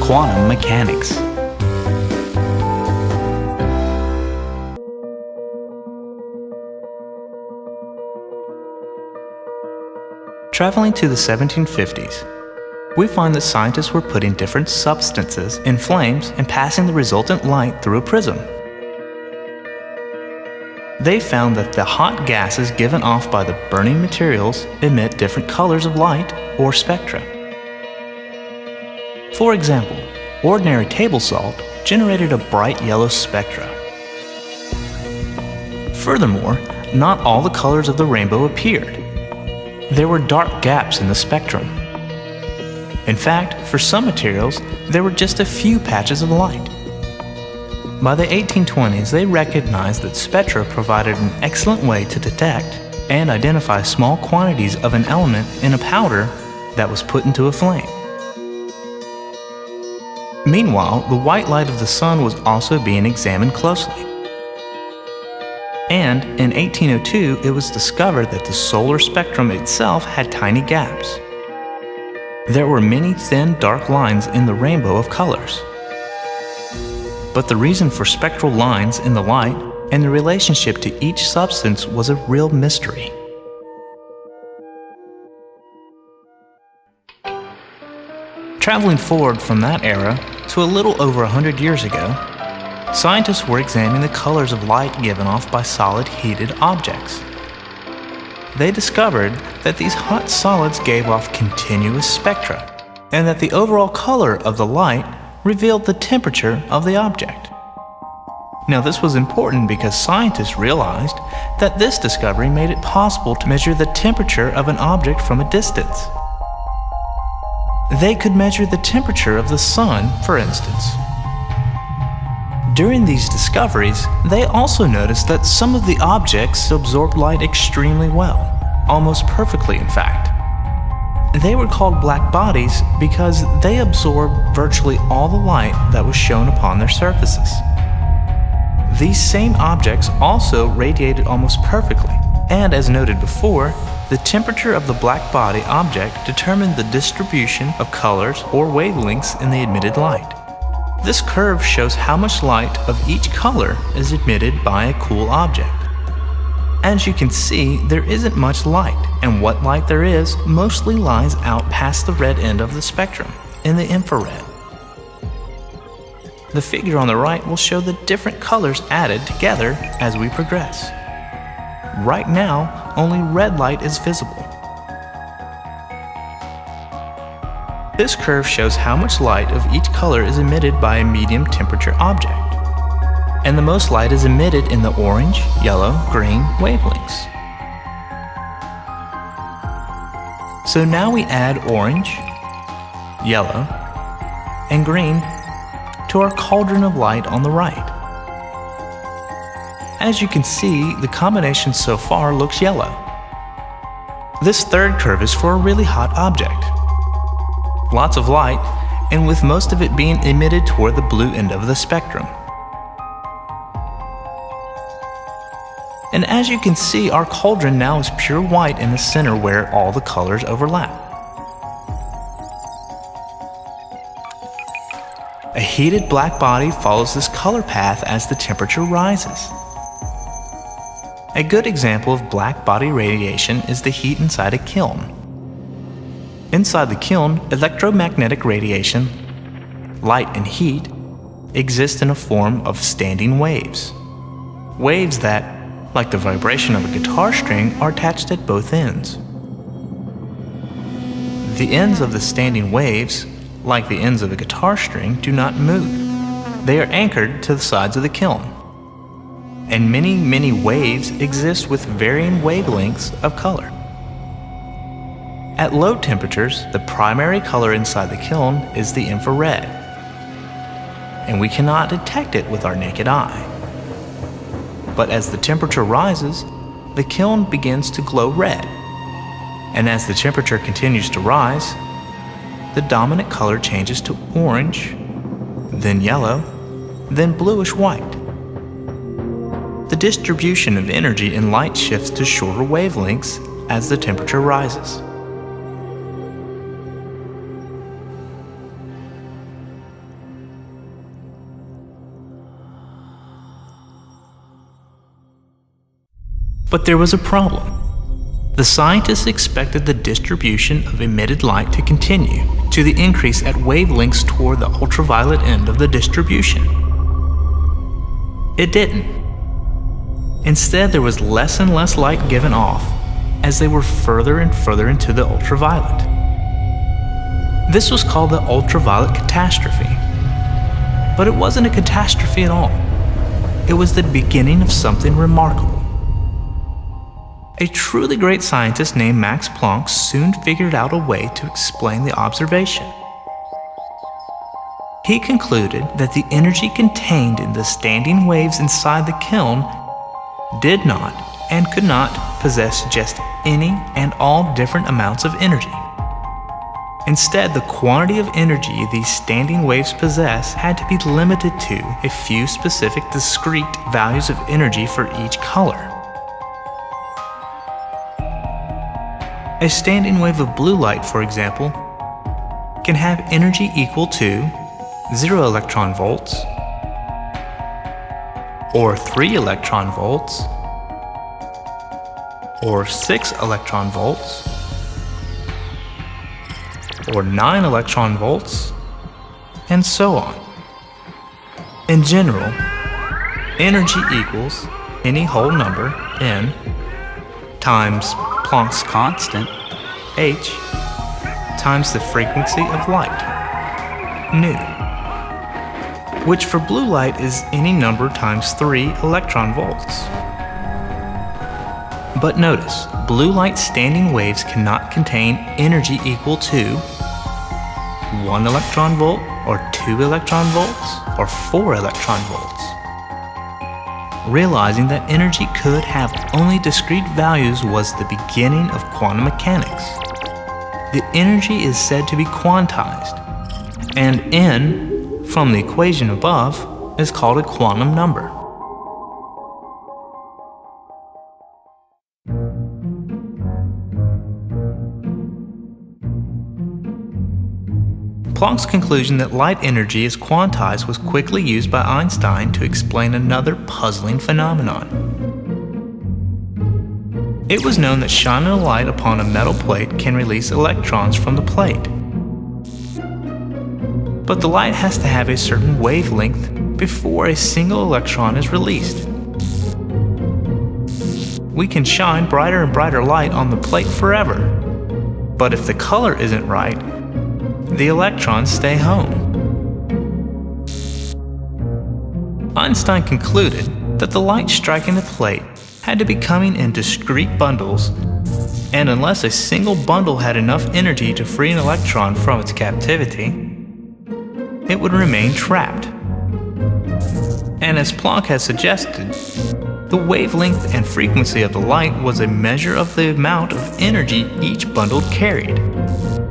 quantum mechanics. Traveling to the 1750s, we find that scientists were putting different substances in flames and passing the resultant light through a prism. They found that the hot gases given off by the burning materials emit different colors of light or spectra. For example, ordinary table salt generated a bright yellow spectra. Furthermore, not all the colors of the rainbow appeared. There were dark gaps in the spectrum. In fact, for some materials, there were just a few patches of light. By the 1820s, they recognized that spectra provided an excellent way to detect and identify small quantities of an element in a powder that was put into a flame. Meanwhile, the white light of the sun was also being examined closely. And in 1802, it was discovered that the solar spectrum itself had tiny gaps. There were many thin, dark lines in the rainbow of colors. But the reason for spectral lines in the light and the relationship to each substance was a real mystery. Traveling forward from that era to a little over 100 years ago, scientists were examining the colors of light given off by solid heated objects. They discovered that these hot solids gave off continuous spectra, and that the overall color of the light revealed the temperature of the object. Now, this was important because scientists realized that this discovery made it possible to measure the temperature of an object from a distance. They could measure the temperature of the sun, for instance. During these discoveries, they also noticed that some of the objects absorbed light extremely well, almost perfectly in fact. They were called black bodies because they absorbed virtually all the light that was shown upon their surfaces. These same objects also radiated almost perfectly, and as noted before, the temperature of the black body object determined the distribution of colors or wavelengths in the emitted light. This curve shows how much light of each color is emitted by a cool object. As you can see, there isn't much light, and what light there is mostly lies out past the red end of the spectrum, in the infrared. The figure on the right will show the different colors added together as we progress. Right now, only red light is visible. This curve shows how much light of each color is emitted by a medium temperature object. And the most light is emitted in the orange, yellow, green wavelengths. So now we add orange, yellow, and green to our cauldron of light on the right. As you can see, the combination so far looks yellow. This third curve is for a really hot object. Lots of light, and with most of it being emitted toward the blue end of the spectrum. And as you can see, our cauldron now is pure white in the center where all the colors overlap. A heated black body follows this color path as the temperature rises. A good example of black body radiation is the heat inside a kiln. Inside the kiln, electromagnetic radiation, light and heat, exist in a form of standing waves. Waves that, like the vibration of a guitar string, are attached at both ends. The ends of the standing waves, like the ends of a guitar string, do not move. They are anchored to the sides of the kiln. And many waves exist with varying wavelengths of color. At low temperatures, the primary color inside the kiln is the infrared, and we cannot detect it with our naked eye. But as the temperature rises, the kiln begins to glow red, and as the temperature continues to rise, the dominant color changes to orange, then yellow, then bluish white. The distribution of energy in light shifts to shorter wavelengths as the temperature rises. But there was a problem. The scientists expected the distribution of emitted light to continue to the increase at wavelengths toward the ultraviolet end of the distribution. It didn't. Instead, there was less and less light given off as they were further and further into the ultraviolet. This was called the ultraviolet catastrophe. But it wasn't a catastrophe at all. It was the beginning of something remarkable. A truly great scientist named Max Planck soon figured out a way to explain the observation. He concluded that the energy contained in the standing waves inside the kiln did not and could not possess just any and all different amounts of energy. Instead, the quantity of energy these standing waves possess had to be limited to a few specific discrete values of energy for each color. A standing wave of blue light, for example, can have energy equal to 0 electron volts, or 3 electron volts, or 6 electron volts, or 9 electron volts, and so on. In general, energy equals any whole number, n, times Planck's constant, h, times the frequency of light, nu, which for blue light is any number times 3 electron volts. But notice, blue light standing waves cannot contain energy equal to 1 electron volt, or 2 electron volts, or 4 electron volts. Realizing that energy could have only discrete values was the beginning of quantum mechanics. The energy is said to be quantized, and n, from the equation above, is called a quantum number. Planck's conclusion that light energy is quantized was quickly used by Einstein to explain another puzzling phenomenon. It was known that shining a light upon a metal plate can release electrons from the plate. But the light has to have a certain wavelength before a single electron is released. We can shine brighter and brighter light on the plate forever, but if the color isn't right, the electrons stay home. Einstein concluded that the light striking the plate had to be coming in discrete bundles, and unless a single bundle had enough energy to free an electron from its captivity, it would remain trapped. And as Planck had suggested, the wavelength and frequency of the light was a measure of the amount of energy each bundle carried.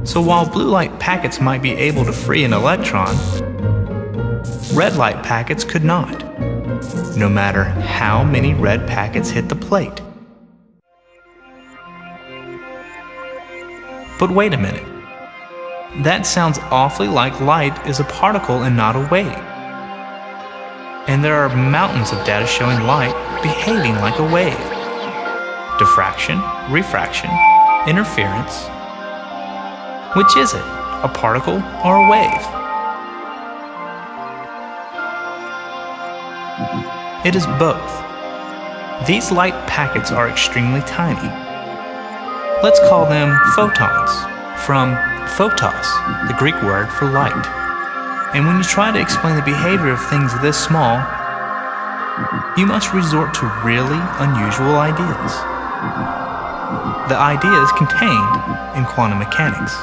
So while blue light packets might be able to free an electron, red light packets could not, no matter how many red packets hit the plate. But wait a minute. That sounds awfully like light is a particle and not a wave. And there are mountains of data showing light behaving like a wave. Diffraction, refraction, interference. Which is it, a particle or a wave? It is both. These light packets are extremely tiny. Let's call them photons, from photos, the Greek word for light. And when you try to explain the behavior of things this small, you must resort to really unusual ideas. The ideas contained in quantum mechanics.